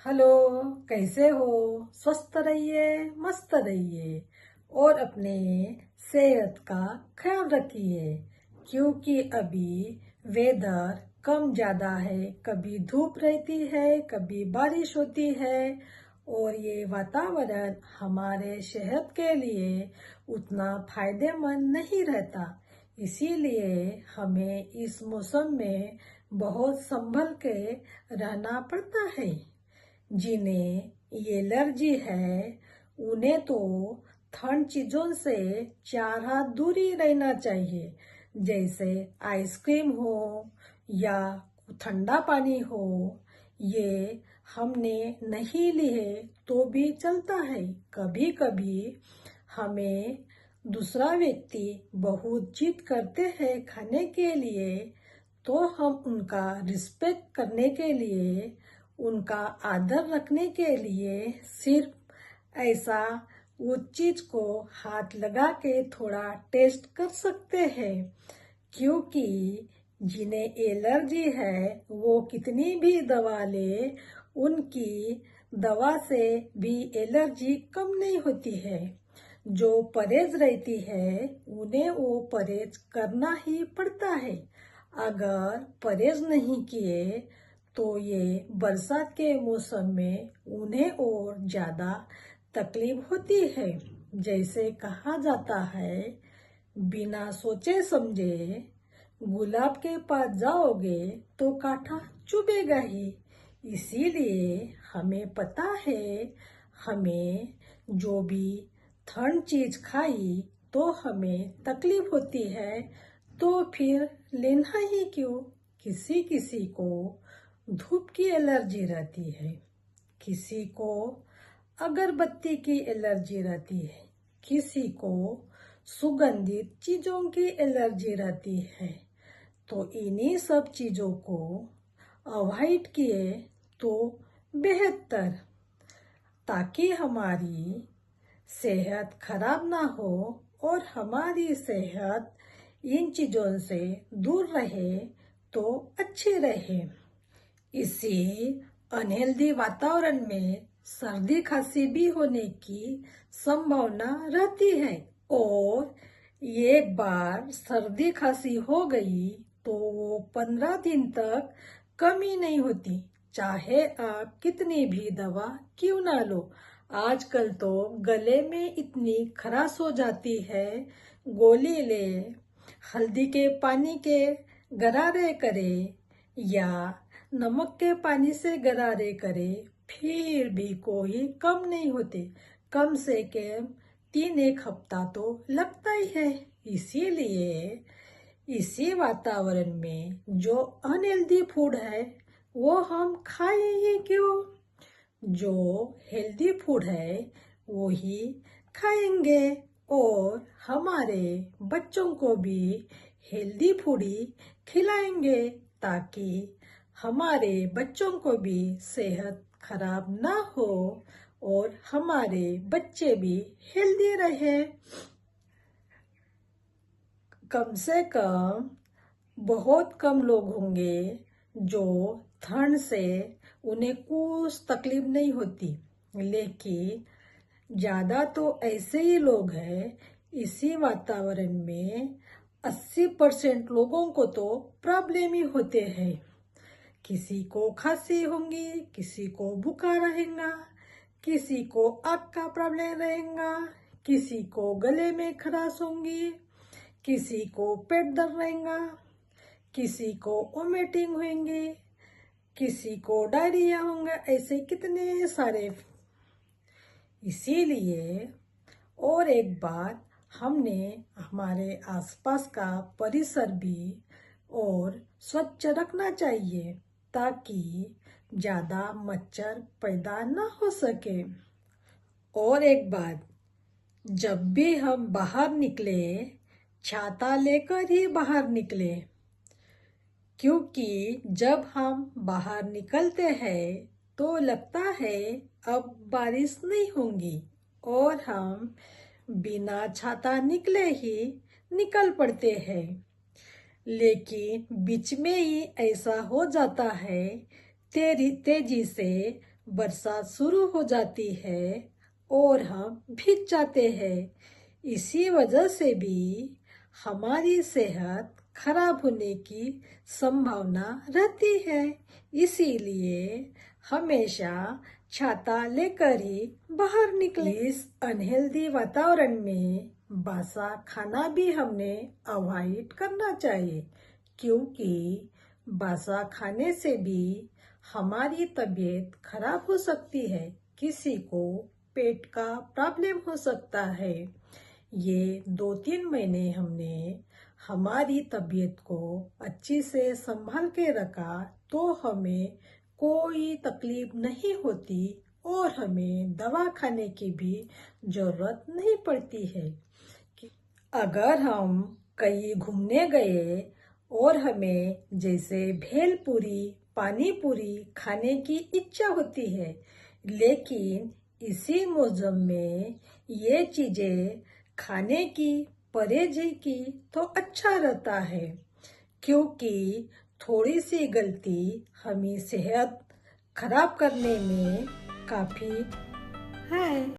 Hello. कैसे हो? स्वस्थ रहिए, मस्त रहिए और अपने सेहत का ख्याल रखिए, क्योंकि अभी वेदर कम ज़्यादा है। कभी धूप रहती है, कभी बारिश होती है और ये वातावरण हमारे सेहत के लिए उतना फायदेमंद नहीं रहता। इसीलिए हमें इस मौसम में बहुत संभल के रहना पड़ता है। जिन्हें ये एलर्जी है उन्हें तो ठंड चीजों से 4 हाथ दूरी रहना चाहिए, जैसे आइसक्रीम हो या ठंडा पानी हो। ये हमने नहीं लिए तो भी चलता है। कभी कभी हमें दूसरा व्यक्ति बहुत जिद करते हैं खाने के लिए, तो हम उनका रिस्पेक्ट करने के लिए, उनका आदर रखने के लिए सिर्फ ऐसा उस चीज को हाथ लगा के थोड़ा टेस्ट कर सकते हैं। क्योंकि जिन्हें एलर्जी है वो कितनी भी दवा ले, उनकी दवा से भी एलर्जी कम नहीं होती है। जो परहेज रहती है उन्हें वो परहेज करना ही पड़ता है। अगर परहेज नहीं किए तो ये बरसात के मौसम में उन्हें और ज्यादा तकलीफ होती है। जैसे कहा जाता है, बिना सोचे समझे गुलाब के पास जाओगे तो कांटा चुभेगा ही। इसीलिए हमें पता है, हमें जो भी ठंड चीज खाई तो हमें तकलीफ होती है, तो फिर लेना ही क्यों। किसी किसी को धूप की एलर्जी रहती है, किसी को अगरबत्ती की एलर्जी रहती है, किसी को सुगंधित चीजों की एलर्जी रहती है। तो इन्हीं सब चीजों को अवॉइड किए तो बेहतर, ताकि हमारी सेहत खराब ना हो और हमारी सेहत इन चीजों से दूर रहे तो अच्छी रहे। इसी अनहेल्दी वातावरण में सर्दी खांसी भी होने की संभावना रहती है। और एक बार सर्दी खांसी हो गई तो वो 15 दिन तक कम ही नहीं होती, चाहे आप कितनी भी दवा क्यों ना लो। आजकल तो गले में इतनी खराश हो जाती है, गोली ले, हल्दी के पानी के गरारे करे या नमक के पानी से गरारे करे, फिर भी कोई कम नहीं होते। कम से कम 1 हफ्ता तो लगता ही है। इसीलिए इसी वातावरण में जो अनहेल्दी फूड है वो हम खाएं ही क्यों। जो हेल्दी फूड है वो ही खाएंगे और हमारे बच्चों को भी हेल्दी फूड ही खिलाएंगे, ताकि हमारे बच्चों को भी सेहत खराब ना हो और हमारे बच्चे भी हेल्दी रहे। कम से कम बहुत कम लोग होंगे जो ठंड से उन्हें कुछ तकलीफ नहीं होती, लेकिन ज्यादा तो ऐसे ही लोग हैं। इसी वातावरण में 80% लोगों को तो प्रॉब्लम ही होते हैं। किसी को खांसी होंगी, किसी को बुखार रहेगा, किसी को आँख का प्रॉब्लम रहेगा, किसी को गले में खराश होंगी, किसी को पेट दर्द रहेगा, किसी को वोमिटिंग होंगी, किसी को डायरिया होगा। ऐसे कितने सारे। इसीलिए और एक बात, हमने हमारे आसपास का परिसर भी और स्वच्छ रखना चाहिए, ताकि ज्यादा मच्छर पैदा ना हो सके। और एक बात, जब भी हम बाहर निकले छाता लेकर ही बाहर निकले, क्योंकि जब हम बाहर निकलते हैं तो लगता है अब बारिश नहीं होगी और हम बिना छाता निकले ही निकल पड़ते हैं। लेकिन बीच में ही ऐसा हो जाता है, तेजी से बरसात शुरू हो जाती है और हम भीग जाते हैं। इसी वजह से भी हमारी सेहत खराब होने की संभावना रहती है। इसीलिए हमेशा छाता लेकर ही बाहर निकले। इस अनहेल्दी वातावरण में बासा खाना भी हमने अवॉइड करना चाहिए, क्योंकि बासा खाने से भी हमारी तबीयत खराब हो सकती है। किसी को पेट का प्रॉब्लम हो सकता है। ये 2-3 महीने हमने हमारी तबीयत को अच्छी से संभाल के रखा तो हमें कोई तकलीफ नहीं होती और हमें दवा खाने की भी जरूरत नहीं पड़ती है। अगर हम कहीं घूमने गए और हमें जैसे भेलपूरी, पानी पूरी खाने की इच्छा होती है, लेकिन इसी मौसम में ये चीजें खाने की परहेजी की तो अच्छा रहता है, क्योंकि थोड़ी सी गलती हमें सेहत खराब करने में काफी है।